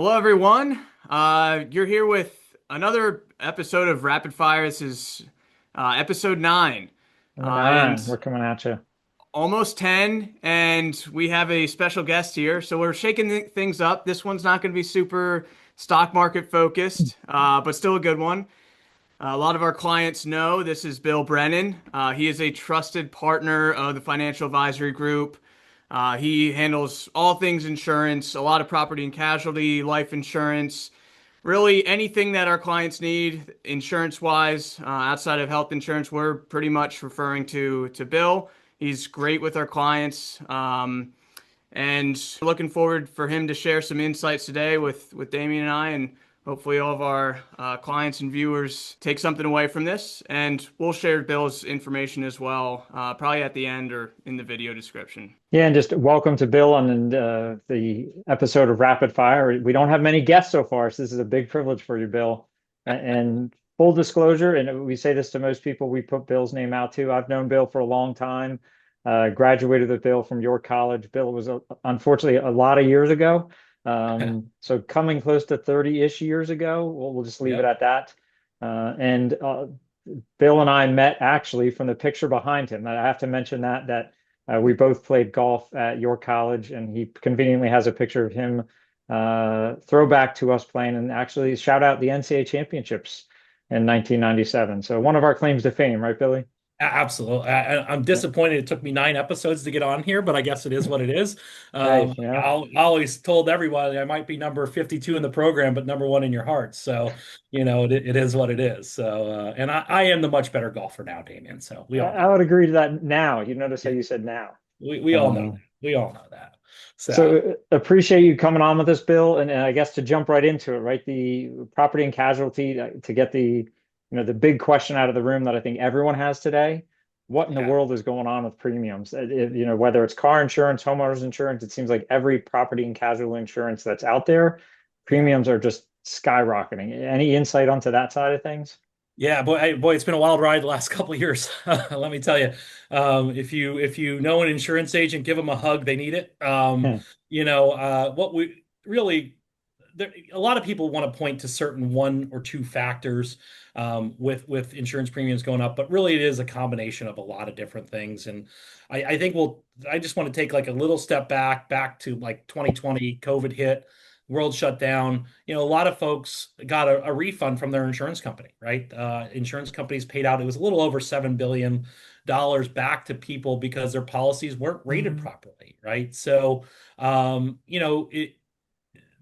Hello, everyone. You're here with another episode of Rapid Fire. This is episode 9, Number and nine, we're coming at you. almost 10. And we have a special guest here, so we're shaking things up. This one's not going to be super stock market focused, but still a good one. A lot of our clients know this is Bill Brennan. He is a trusted partner of the financial advisory group. He handles all things insurance, a lot of property and casualty, life insurance, really anything that our clients need insurance wise, outside of health insurance. We're pretty much referring to Bill. He's great with our clients. And looking forward for him to share some insights today with Damien and I, and hopefully all of our clients and viewers take something away from this. And we'll share Bill's information as well, probably at the end or in the video description. Yeah, and just welcome to Bill on the episode of Rapid Fire. We don't have many guests so far, so this is a big privilege for you, Bill. And full disclosure, and we say this to most people we put Bill's name out to. I've known Bill for a long time. Graduated with Bill from York College. Bill was unfortunately a lot of years ago. So coming close to 30-ish years ago, we'll just leave it Yep. at that. And Bill and I met actually from the picture behind him. I have to mention that we both played golf at York College, and he conveniently has a picture of him throwback to us playing and actually shout out the NCAA championships in 1997. So one of our claims to fame, right, Billy? Absolutely. I'm Yeah. disappointed it took me 9 episodes to get on here, but I guess it is what it is. Hey, yeah. I always told everybody I might be number 52 in the program, but number one in your heart. So, it is what it is. So, and I am the much better golfer now, Damien. So we all I know. would agree to that now. You notice how you said now. We all know Um, that. We all know that. So, So appreciate you coming on with us, Bill. And I guess to jump right into it, right? The property and casualty to get the big question out of the room that I think everyone has today. What in the yeah. world is going on with premiums? Whether it's car insurance, homeowners insurance, it seems like every property and casualty insurance that's out there, Yeah. premiums are just skyrocketing. Any insight onto that side of things? Yeah, boy, it's been a wild ride the last couple of years. Let me tell you. If you know an insurance agent, give them a hug. They need it. Hmm. What we really a lot of people want to point to certain one or two factors with insurance premiums going up, but really it is a combination of a lot of different things. And I think I just want to take like a little step back to like 2020, COVID hit, world shut down. A lot of folks got a refund from their insurance company, right? Insurance companies paid out, it was a little over $7 billion back to people because their policies weren't rated properly, right? So,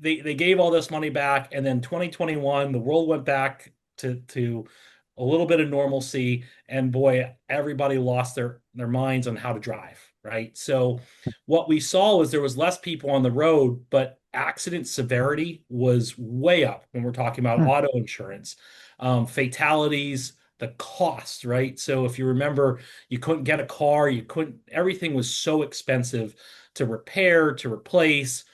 they gave all this money back, and then 2021 the world went back to a little bit of normalcy, and boy, everybody lost their minds on how to drive, right? So what we saw was there was less people on the road, but accident severity was way up when we're talking about Hmm. auto insurance. Fatalities, the cost, right? So if you remember, you couldn't get a car, you couldn't, everything was so expensive to repair, to replace.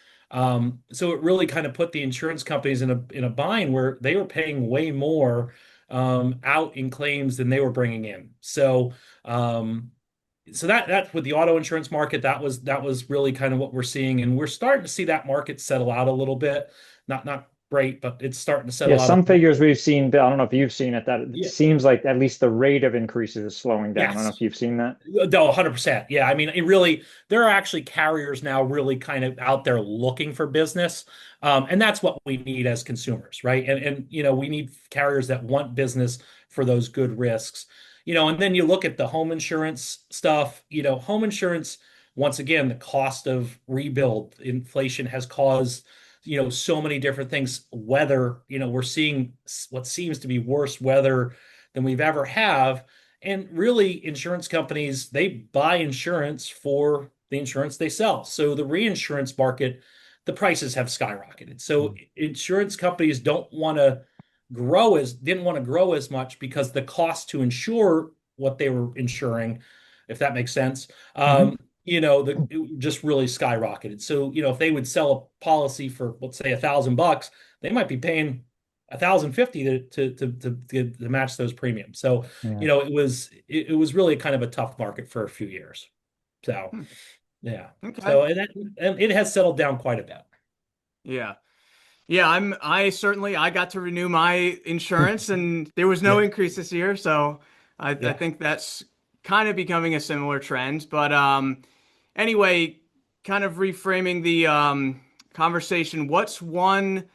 So it really kind of put the insurance companies in a bind where they were paying way more out in claims than they were bringing in. So that's with the auto insurance market. That was really kind of what we're seeing, and we're starting to see that market settle out a little bit. Not great, but it's starting to Yeah, settle out. some figures we've seen, Bill, I don't know if you've seen it, that it Yeah. seems like at least the rate of increases is slowing down. I don't know if Yes. you've seen that. No, 100%. Yeah. I mean, there are actually carriers now really kind of out there looking for business. And that's what we need as consumers, right? And we need carriers that want business for those good risks. And then you look at the home insurance stuff, home insurance, once again, the cost of rebuild, inflation has caused, so many different things. Weather, we're seeing what seems to be worse weather than we've ever have. And really, insurance companies, they buy insurance for the insurance they sell. So the reinsurance market, the prices have skyrocketed. So insurance companies didn't want to grow as much because the cost to insure what they were insuring, if that makes sense, Mhm. it just really skyrocketed. So, if they would sell a policy for, let's say, $1,000, they might be paying 1,050 to match those premiums. So, Yeah. it was really kind of a tough market for a few years. So, Hmm. yeah. Okay. So and it has settled down quite a bit. Yeah. Yeah, I got to renew my insurance and there was no Yeah. increase this year, so I Yeah. think that's kind of becoming a similar trend. But anyway, kind of reframing the conversation, what's one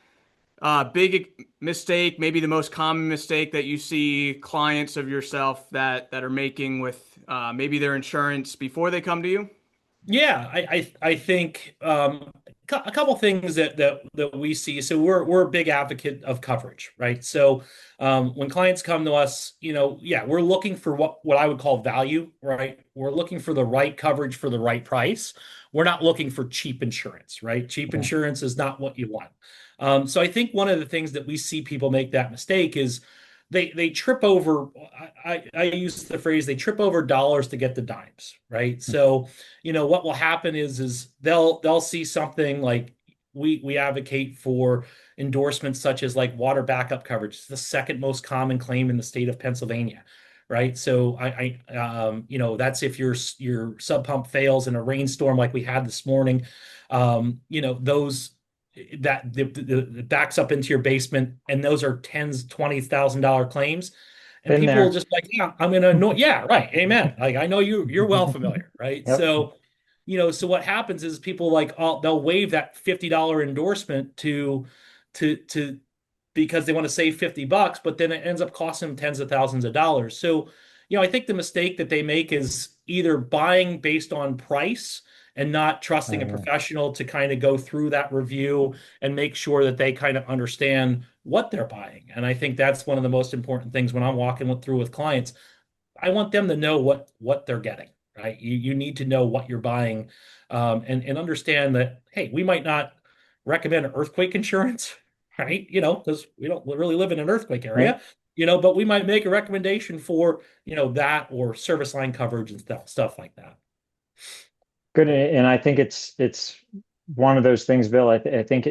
big mistake, maybe the most common mistake that you see clients of yourself that are making with maybe their insurance before they come to you? Yeah, I think a couple things that we see. So we're a big advocate of coverage, right? So when clients come to us, yeah, we're looking for what I would call value, right? We're looking for the right coverage for the right price. We're not looking for cheap insurance, right? Cheap Yeah. insurance is not what you want. So I think one of the things that we see people make that mistake is they trip over. I use the phrase they trip over dollars to get the dimes, right? So what will happen is they'll see something like we advocate for endorsements such as like water backup coverage. It's the second most common claim in the state of Pennsylvania, right? So that's if your sub pump fails in a rainstorm like we had this morning. Those that the backs up into your basement, and those are tens, $20,000 claims. And Been people will there. just like, yeah, I'm gonna know. Yeah, right. Amen. Like I know you're well familiar, right? Yep. So what happens is people like they'll waive that $50 endorsement to because they want to save $50, but then it ends up costing them tens of thousands of dollars. So, I think the mistake that they make is either buying based on price and not trusting a Yeah. professional to kind of go through that review and make sure that they kind of understand what they're buying. And I think that's one of the most important things when I'm walking through with clients. I want them to know what they're getting, right? You need to know what you're buying, and understand that, hey, we might not recommend earthquake insurance, right? Because we don't really live in an earthquake Right. area, but we might make a recommendation for, that or service line coverage and stuff like that. Good. And I think it's one of those things, Bill. I think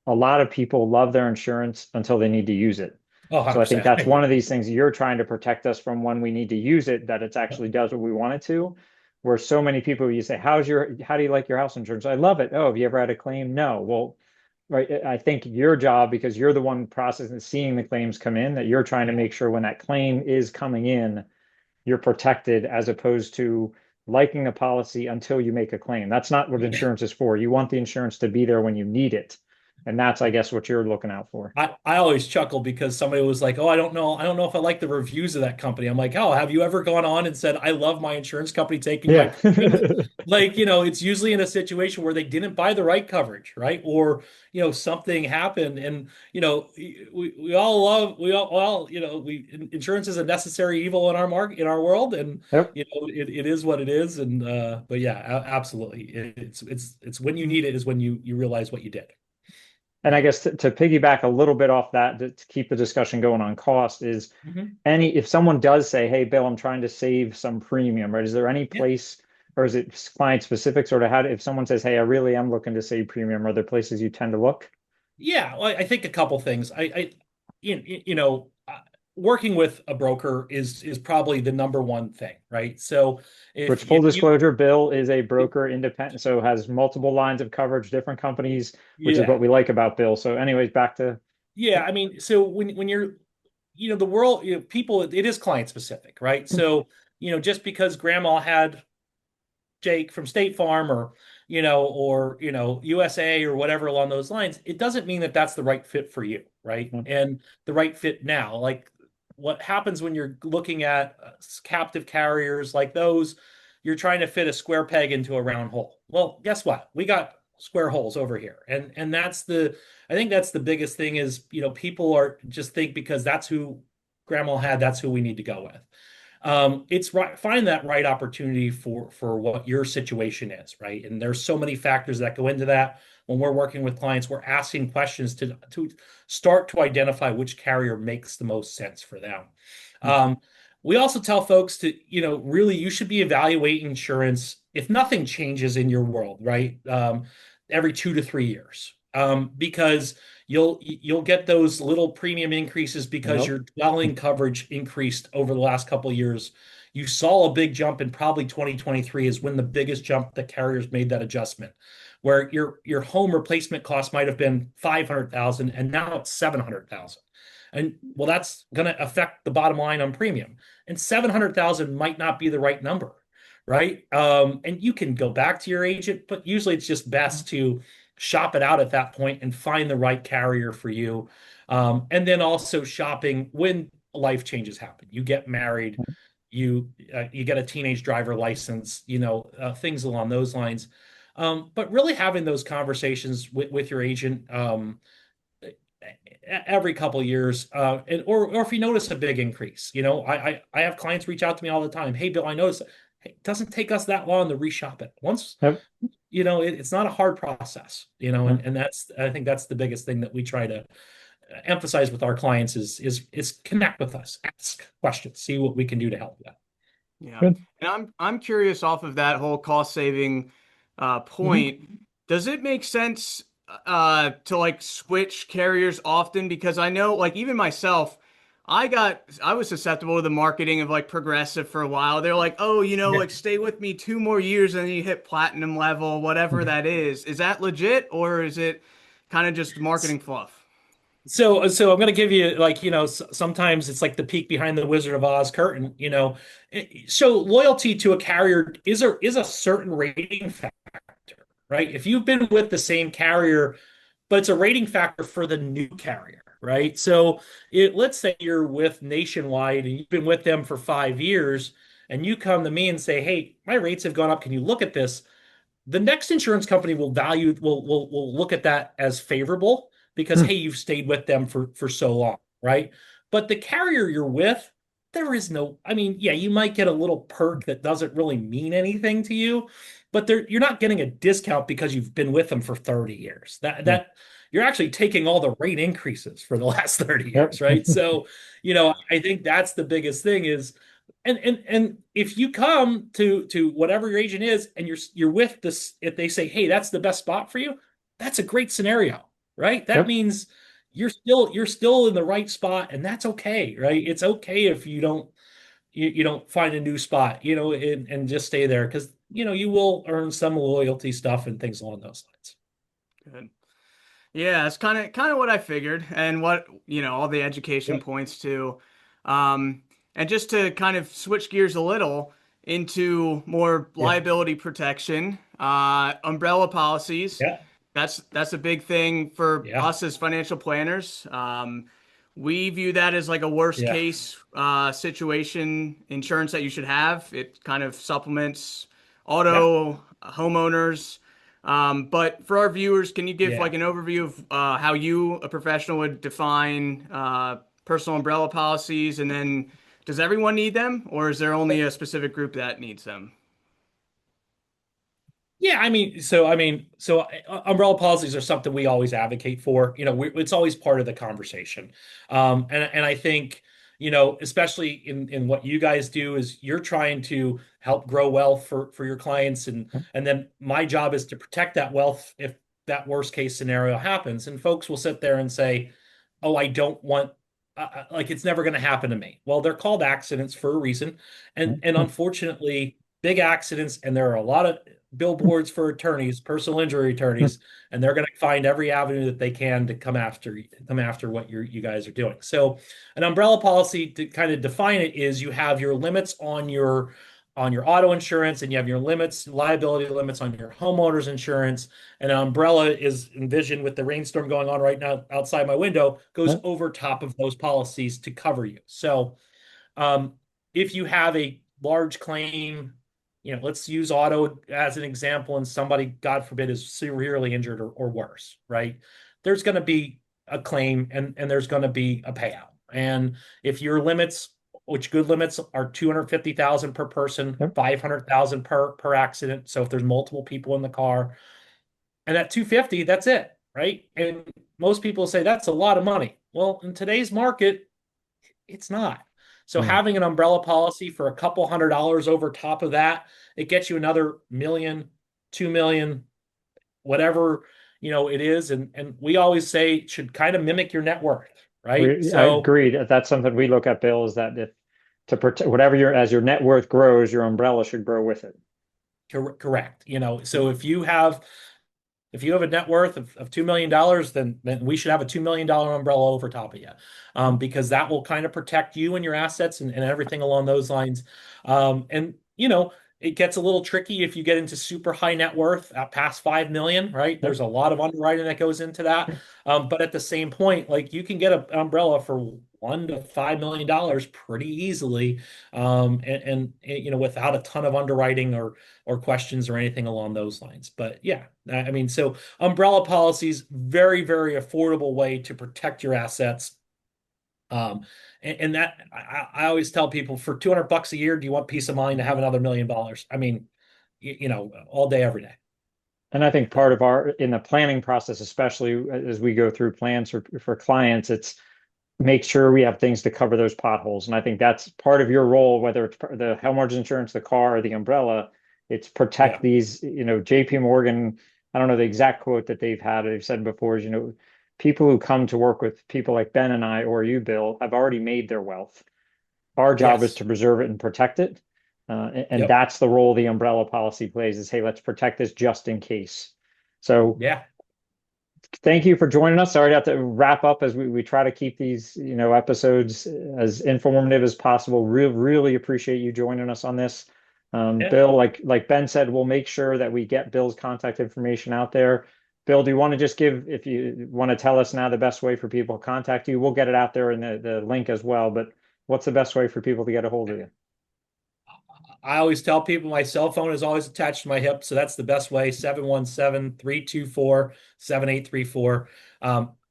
a lot of people love their insurance until they need to use it. Oh, So I think 100%. I that's one agree. of these things you're trying to protect us from when we need to use it, that it actually does what we want it to. Where so many people, you say, how do you like your house insurance? I love it. Oh, have you ever had a claim? No. Well, right. I think your job, because you're the one processing, seeing the claims come in, that you're trying to Yeah. make sure when that claim is coming in, you're protected as opposed to liking the policy until you make a claim. That's not what Yeah. insurance is for. You want the insurance to be there when you need it. And that's, I guess, what you're looking out for. I always chuckle because somebody was like, "Oh, I don't know if I like the reviews of that company." I'm like, "Oh, have you ever gone on and said, I love my insurance company taking my Yeah. premiums?" Like, it's usually in a situation where they didn't buy the right coverage, right? Or, something happened. And, we all love, we all, insurance is a necessary evil in our market, in our world. And, Yep. it is what it is. And, but yeah, absolutely. It's when you need it is when you realize what you did. And I guess to piggyback a little bit off that, to keep the discussion going on cost, is Mhm. if someone does say, "Hey, Bill, I'm trying to save some premium," right? Is there any Yeah. place, or is it client specific, sort of if someone says, "Hey, I really am looking to save premium," are there places you tend to look? Yeah, well, I think a couple things. Working with a broker is probably the number one thing, right? So Which, if full if you disclosure, Bill is a broker independent, so has multiple lines of coverage, different companies, which is yeah what we like about Bill. So anyways, back to, yeah, I mean, so when you're the world, people, it is client specific, right? So just because grandma had Jake from State Farm or USA or whatever along those lines, it doesn't mean that that's the right fit for you, right? And the right fit now, like what happens when you're looking at captive carriers like those, you're trying to fit a square peg into a round hole. Well, guess what? We got square holes over here. And I think that's the biggest thing is, people are just think because that's who grandma had, that's who we need to go with. It's right, find that right opportunity for what your situation is, right? And there's so many factors that go into that. When we're working with clients, we're asking questions to start to identify which carrier makes the most sense for them. Um, we also tell folks to, really you should be evaluating insurance if nothing changes in your world, right? Every 2 to 3 years, because you'll get those little premium increases because yep. your dwelling coverage increased over the last couple of years. You saw a big jump in probably 2023 is when the biggest jump the carriers made that adjustment. where your home replacement cost might have been 500,000 and now it's 700,000. And well, that's going to affect the bottom line on premium. And 700,000 might not be the right number, right? And you can go back to your agent, but usually it's just best to shop it out at that point and find the right carrier for you. And then also shopping when life changes happen. You get married, you get a teenage driver license, things along those lines. But really having those conversations with your agent every couple of years, or if you notice a big increase, I have clients reach out to me all the time. Hey, Bill, I noticed it doesn't take us that long to reshop it. Once, Yep. it's not a hard process, Yep. and I think that's the biggest thing that we try to emphasize with our clients is connect with us, ask questions, see what we can do to help you. Yeah. Good. And I'm curious off of that whole cost saving point, does it make sense to like switch carriers often? Because I know like even myself, I was susceptible to the marketing of like Progressive for a while. They're like, oh, like stay with me 2 more years and then you hit platinum level, whatever that is. Is that legit or is it kind of just marketing fluff? So I'm going to give you like, sometimes it's like the peek behind the Wizard of Oz curtain, So loyalty to a carrier is a certain rating factor, right? If you've been with the same carrier, but it's a rating factor for the new carrier, right? So let's say you're with Nationwide and you've been with them for 5 years and you come to me and say, hey, my rates have gone up. Can you look at this? The next insurance company will look at that as favorable because hey, you've stayed with them for so long, right? But the carrier you're with, there is no, I mean, yeah, you might get a little perk that doesn't really mean anything to you, but you're not getting a discount because you've been with them for 30 years. That you're actually taking all the rate increases for the last 30 years, Yep. right? So, I think that's the biggest thing is and if you come to whatever your agent is and you're with this, if they say, hey, that's the best spot for you, that's a great scenario, right? That Yep. means you're still in the right spot, and that's okay, right? It's okay if you don't find a new spot, and just stay there because you will earn some loyalty stuff and things along those lines. Good. Yeah, it's kind of what I figured and what, all the education Yeah. points to. And just to kind of switch gears a little into more Yeah. liability protection, umbrella policies. Yeah. That's a big thing for Yeah. us as financial planners. We view that as like a worst Yeah. case situation insurance that you should have. It kind of supplements auto, homeowners. But for our viewers, can you give Yeah. like an overview of how you, a professional, would define personal umbrella policies? And then does everyone need them, or is there only a specific group that needs them? Yeah, umbrella policies are something we always advocate for. It's always part of the conversation. And I think, especially in what you guys do is you're trying to help grow wealth for your clients, and then my job is to protect that wealth if that worst case scenario happens. And folks will sit there and say, "Oh, I don't want." Like it's never going to happen to me. Well, they're called accidents for a reason, and unfortunately, big accidents, and there are a lot of billboards for attorneys, personal injury attorneys, and they're going to find every avenue that they can to come after what you guys are doing. So, an umbrella policy, to kind of define it, is you have your limits on your auto insurance, and you have your liability limits on your homeowner's insurance. And an umbrella is envisioned with the rainstorm going on right now outside my window, goes Yep. over top of those policies to cover you. So, if you have a large claim, let's use auto as an example, and somebody, God forbid, is severely injured or worse, right? There's going to be a claim and there's going to be a payout. And if your limits, which good limits are 250,000 per person, Yep. 500,000 per accident. So if there's multiple people in the car, and at 250, that's it, right? And most people say that's a lot of money. Well, in today's market, it's not. So Mm. having an umbrella policy for a couple $100 over top of that, it gets you another million, 2 million, whatever, it is. And we always say it should kind of mimic your net worth, right? I So agree. That's something we look at, Bill, is that if to protect whatever as your net worth grows, your umbrella should grow with it. correct. So if you have if you have a net worth of $2 million, then we should have a $2 million umbrella over top of you, because that will kind of protect you and your assets and everything along those lines. And it gets a little tricky if you get into super high net worth at past 5 million, right? There's a lot of underwriting that goes into that. But at the same point, like you can get an umbrella for $1 to $5 million pretty easily, and without a ton of underwriting or questions or anything along those lines. But yeah, I mean, so umbrella policies, very, very affordable way to protect your assets. And that I always tell people, for $200 a year, do you want peace of mind to have another $1 million? I mean, all day, every day. And I think part of in the planning process, especially as we go through plans for clients, it's make sure we have things to cover those potholes. And I think that's part of your role, whether it's the homeowners insurance, the car, or the umbrella. It's protect these, JP Morgan, I don't know the exact quote that they've said before is, people who come to work with people like Ben and I, or you, Bill, have already made their wealth. Our job is to preserve it and protect it. And that's the role the umbrella policy plays, is, hey, let's protect this just in case. So thank you for joining us. Sorry to have to wrap up as we try to keep these, episodes as informative as possible. Really appreciate you joining us on this. Bill, like Ben said, we'll make sure that we get Bill's contact information out there. Bill, do you want to just if you want to tell us now the best way for people to contact you? We'll get it out there in the link as well, but what's the best way for people to get a hold of you? I always tell people my cell phone is always attached to my hip, so that's the best way, 717-324-7834.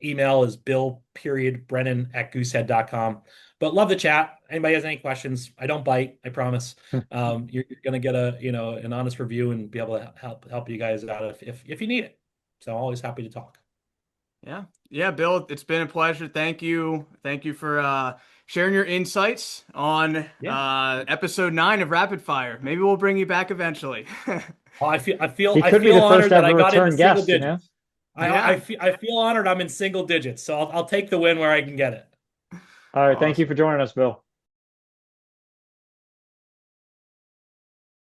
Email is bill.brennan@goosehead.com. But love the chat. Anybody has any questions, I don't bite, I promise. You're going to get an honest review and be able to help you guys out if you need it. So I'm always happy to talk. Yeah, Bill, it's been a pleasure. Thank you for sharing your insights on episode 9 of Rapid Fire. Maybe we'll bring you back eventually. I feel honored that I got into single digits. I feel honored I'm in single digits, so I'll take the win where I can get it. All right, awesome. Thank you for joining us, Bill.